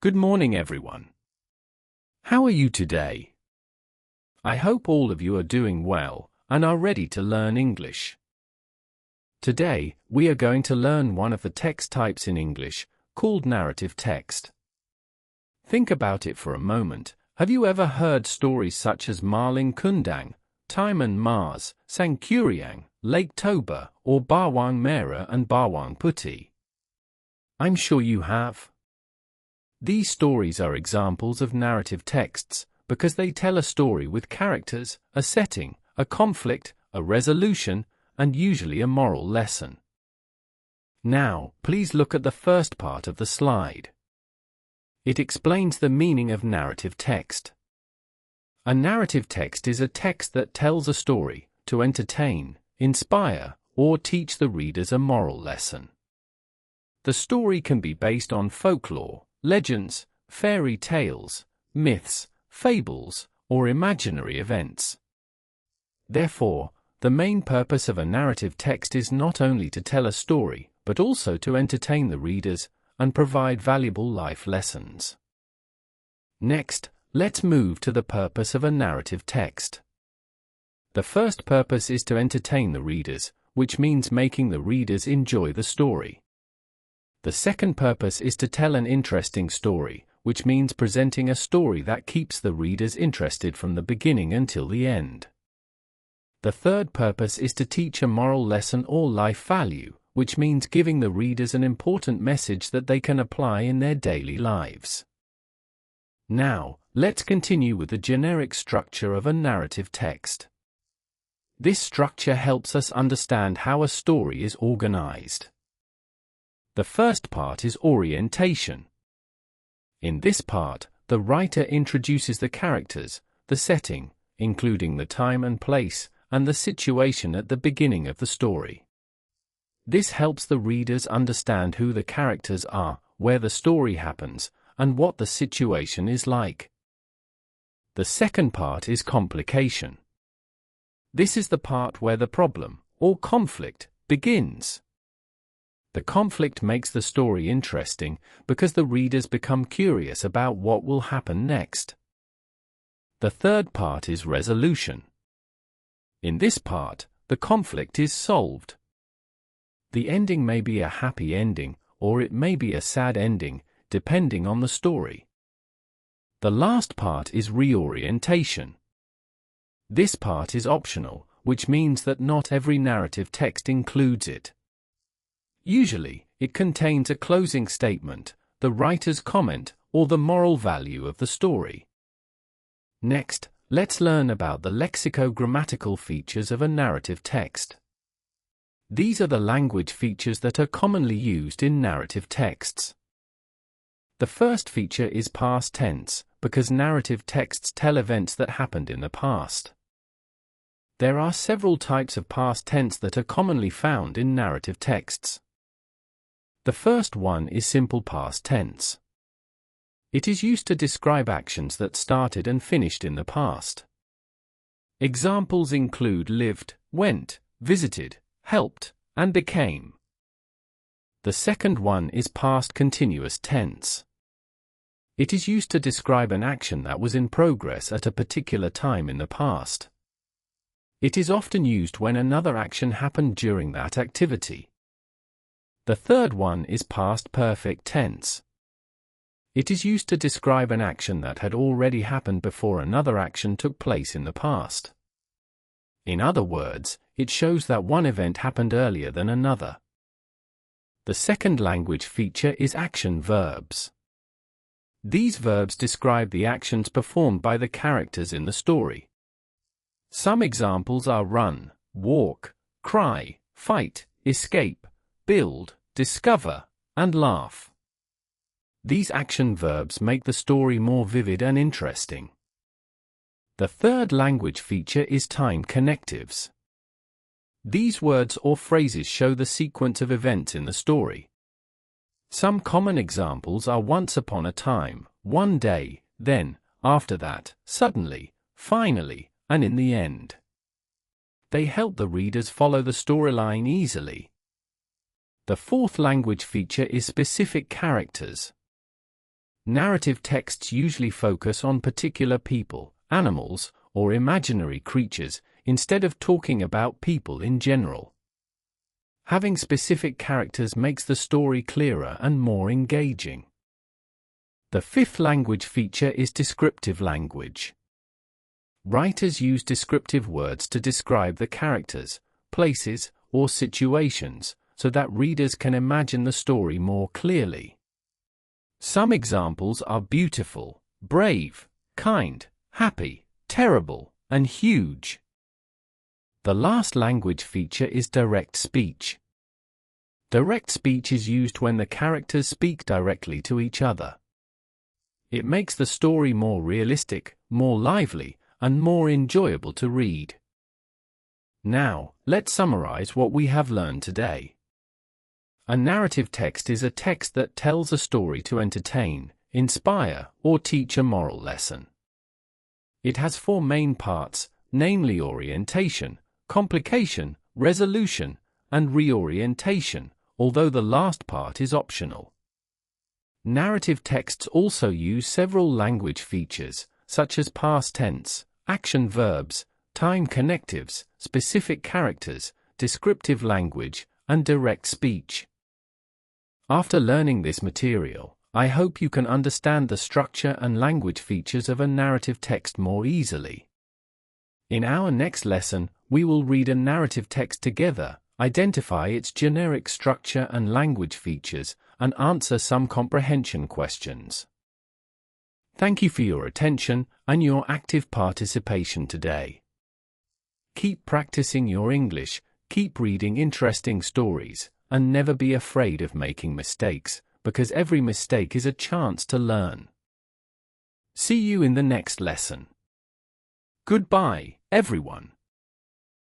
Good morning, everyone. How are you today? I hope all of you are doing well and are ready to learn English. Today, we are going to learn one of the text types in English, called narrative text. Think about it for a moment. Have you ever heard stories such as Maling Kundang, Timon Mars, Sangkuriang, Lake Toba, or Bawang Merah and Bawang Putih? I'm sure you have. These stories are examples of narrative texts because they tell a story with characters, a setting, a conflict, a resolution, and usually a moral lesson. Now, please look at the first part of the slide. It explains the meaning of narrative text. A narrative text is a text that tells a story to entertain, inspire, or teach the readers a moral lesson. The story can be based on folklore, legends, fairy tales, myths, fables, or imaginary events. Therefore, the main purpose of a narrative text is not only to tell a story, but also to entertain the readers and provide valuable life lessons. Next, let's move to the purpose of a narrative text. The first purpose is to entertain the readers, which means making the readers enjoy the story. The second purpose is to tell an interesting story, which means presenting a story that keeps the readers interested from the beginning until the end. The third purpose is to teach a moral lesson or life value, which means giving the readers an important message that they can apply in their daily lives. Now, let's continue with the generic structure of a narrative text. This structure helps us understand how a story is organized. The first part is orientation. In this part, the writer introduces the characters, the setting, including the time and place, and the situation at the beginning of the story. This helps the readers understand who the characters are, where the story happens, and what the situation is like. The second part is complication. This is the part where the problem, or conflict, begins. The conflict makes the story interesting because the readers become curious about what will happen next. The third part is resolution. In this part, the conflict is solved. The ending may be a happy ending, or it may be a sad ending, depending on the story. The last part is reorientation. This part is optional, which means that not every narrative text includes it. Usually, it contains a closing statement, the writer's comment, or the moral value of the story. Next, let's learn about the lexico-grammatical features of a narrative text. These are the language features that are commonly used in narrative texts. The first feature is past tense, because narrative texts tell events that happened in the past. There are several types of past tense that are commonly found in narrative texts. The first one is simple past tense. It is used to describe actions that started and finished in the past. Examples include lived, went, visited, helped, and became. The second one is past continuous tense. It is used to describe an action that was in progress at a particular time in the past. It is often used when another action happened during that activity. The third one is past perfect tense. It is used to describe an action that had already happened before another action took place in the past. In other words, it shows that one event happened earlier than another. The second language feature is action verbs. These verbs describe the actions performed by the characters in the story. Some examples are run, walk, cry, fight, escape, build, discover, and laugh. These action verbs make the story more vivid and interesting. The third language feature is time connectives. These words or phrases show the sequence of events in the story. Some common examples are once upon a time, one day, then, after that, suddenly, finally, and in the end. They help the readers follow the storyline easily. The fourth language feature is specific characters. Narrative texts usually focus on particular people, animals, or imaginary creatures, instead of talking about people in general. Having specific characters makes the story clearer and more engaging. The fifth language feature is descriptive language. Writers use descriptive words to describe the characters, places, or situations, so that readers can imagine the story more clearly. Some examples are beautiful, brave, kind, happy, terrible, and huge. The last language feature is direct speech. Direct speech is used when the characters speak directly to each other. It makes the story more realistic, more lively, and more enjoyable to read. Now, let's summarize what we have learned today. A narrative text is a text that tells a story to entertain, inspire, or teach a moral lesson. It has four main parts, namely orientation, complication, resolution, and reorientation, although the last part is optional. Narrative texts also use several language features, such as past tense, action verbs, time connectives, specific characters, descriptive language, and direct speech. After learning this material, I hope you can understand the structure and language features of a narrative text more easily. In our next lesson, we will read a narrative text together, identify its generic structure and language features, and answer some comprehension questions. Thank you for your attention and your active participation today. Keep practicing your English, keep reading interesting stories, and never be afraid of making mistakes, because every mistake is a chance to learn. See you in the next lesson. Goodbye, everyone.